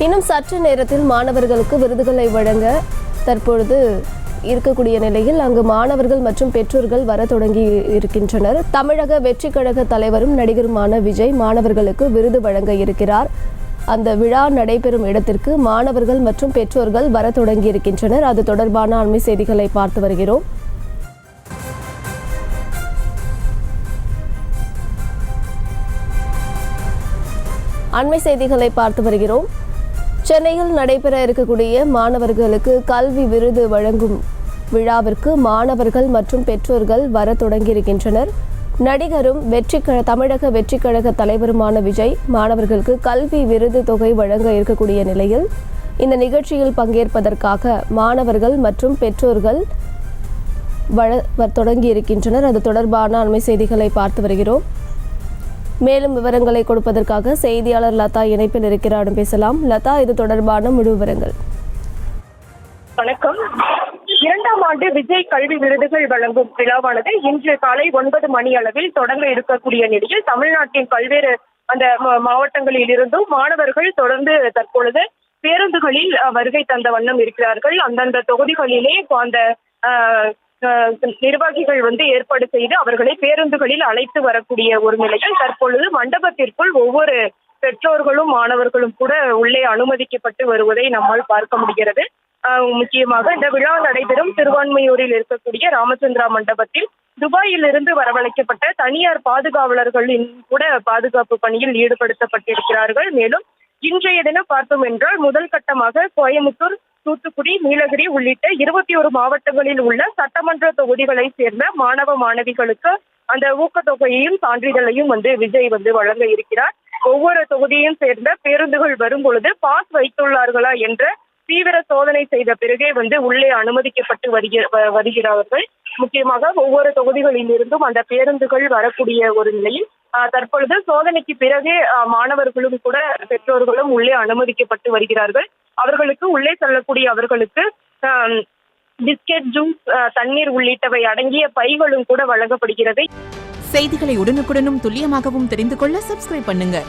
இன்னும் சற்று நேரத்தில் மாணவர்களுக்கு விருதுகளை வழங்க தற்பொழுது இருக்கக்கூடிய நிலையில் அங்கு மாணவர்கள் மற்றும் பெற்றோர்கள் வர தொடங்கி இருக்கின்றனர். தமிழக வெற்றி கழக தலைவரும் நடிகருமான விஜய் மாணவர்களுக்கு விருது வழங்க இருக்கிறார். அந்த விழா நடைபெறும் இடத்திற்கு மாணவர்கள் மற்றும் பெற்றோர்கள் வர தொடங்கி இருக்கின்றனர். அது தொடர்பான அண்மை செய்திகளை பார்த்து வருகிறோம். சென்னையில் நடைபெற இருக்கக்கூடிய மாணவர்களுக்கு கல்வி விருது வழங்கும் விழாவிற்கு மாணவர்கள் மற்றும் பெற்றோர்கள் வர தொடங்கியிருக்கின்றனர். நடிகரும் தமிழக வெற்றி கழக தலைவருமான விஜய் மாணவர்களுக்கு கல்வி விருது தொகை வழங்க இருக்கக்கூடிய நிலையில் இந்த நிகழ்ச்சியில் பங்கேற்பதற்காக மாணவர்கள் மற்றும் பெற்றோர்கள் தொடங்கி இருக்கின்றனர். அது தொடர்பான அண்மை செய்திகளை பார்த்து வருகிறோம். மேலும் விவரங்களை கொடுப்பதற்காக செய்தியாளர் லதா இணைப்பில் இருக்கிறார். பேசலாம் லதா, இது தொடர்பான முழு விவரங்கள். வணக்கம். 2ஆம் ஆண்டு விஜய் கல்வி விருதுகள் வழங்கும் விழாவானது இன்று காலை 9 மணி அளவில் தொடங்க இருக்கக்கூடிய நிலையில் தமிழ்நாட்டின் பல்வேறு அந்த மாவட்டங்களில் இருந்தும் மாணவர்கள் தொடர்ந்து தற்பொழுது பேருந்துகளில் வருகை தந்த வண்ணம் இருக்கிறார்கள். அந்தந்த தொகுதிகளிலே அந்த நிர்வாகிகள் ஏற்பாடு செய்து அவர்களை பேருந்துகளில் அழைத்து வரக்கூடிய ஒரு நிலையில் தற்பொழுது மண்டபத்திற்குள் ஒவ்வொரு பெற்றோர்களும் மாணவர்களும் கூட உள்ளே அனுமதிக்கப்பட்டு வருவதை நம்மால் பார்க்க முடிகிறது. முக்கியமாக இந்த விழா நடைபெறும் திருவான்மையூரில் இருக்கக்கூடிய ராமச்சந்திரா மண்டபத்தில் துபாயில் இருந்து வரவழைக்கப்பட்ட தனியார் பாதுகாவலர்களின் கூட பாதுகாப்பு பணியில் ஈடுபடுத்தப்பட்டிருக்கிறார்கள். மேலும் இன்றைய தினம் பார்த்தோம் என்றால் முதல் கட்டமாக கோயம்புத்தூர், தூத்துக்குடி, நீலகிரி உள்ளிட்ட 21 மாவட்டங்களில் உள்ள சட்டமன்ற தொகுதிகளை சேர்ந்த மாணவ மாணவிகளுக்கு அந்த ஊக்கத்தொகையையும் சான்றிதழையும் விஜய் வழங்க இருக்கிறார். ஒவ்வொரு தொகுதியையும் சேர்ந்த பேருந்துகள் வரும் பொழுது பாஸ் வைத்துள்ளார்களா என்ற தீவிர சோதனை செய்த பிறகே உள்ளே அனுமதிக்கப்பட்டு வருகிறார்கள். முக்கியமாக ஒவ்வொரு தொகுதிகளில் இருந்தும் அந்த பேருந்துகள் வரக்கூடிய ஒரு நிலையில் தற்பொழுது சோதனைக்கு பிறகே மாணவர்களும் கூட பெற்றோர்களும் உள்ளே அனுமதிக்கப்பட்டு வருகிறார்கள். அவர்களுக்கு உள்ளே செல்லக்கூடிய அவர்களுக்கு பிஸ்கெட், ஜூஸ், தண்ணீர் உள்ளிட்டவை அடங்கிய பைகளும் கூட வழங்கப்படுகிறது. செய்திகளை உடனுக்குடனும் துல்லியமாகவும் தெரிந்து கொள்ள சப்ஸ்கிரைப் பண்ணுங்க.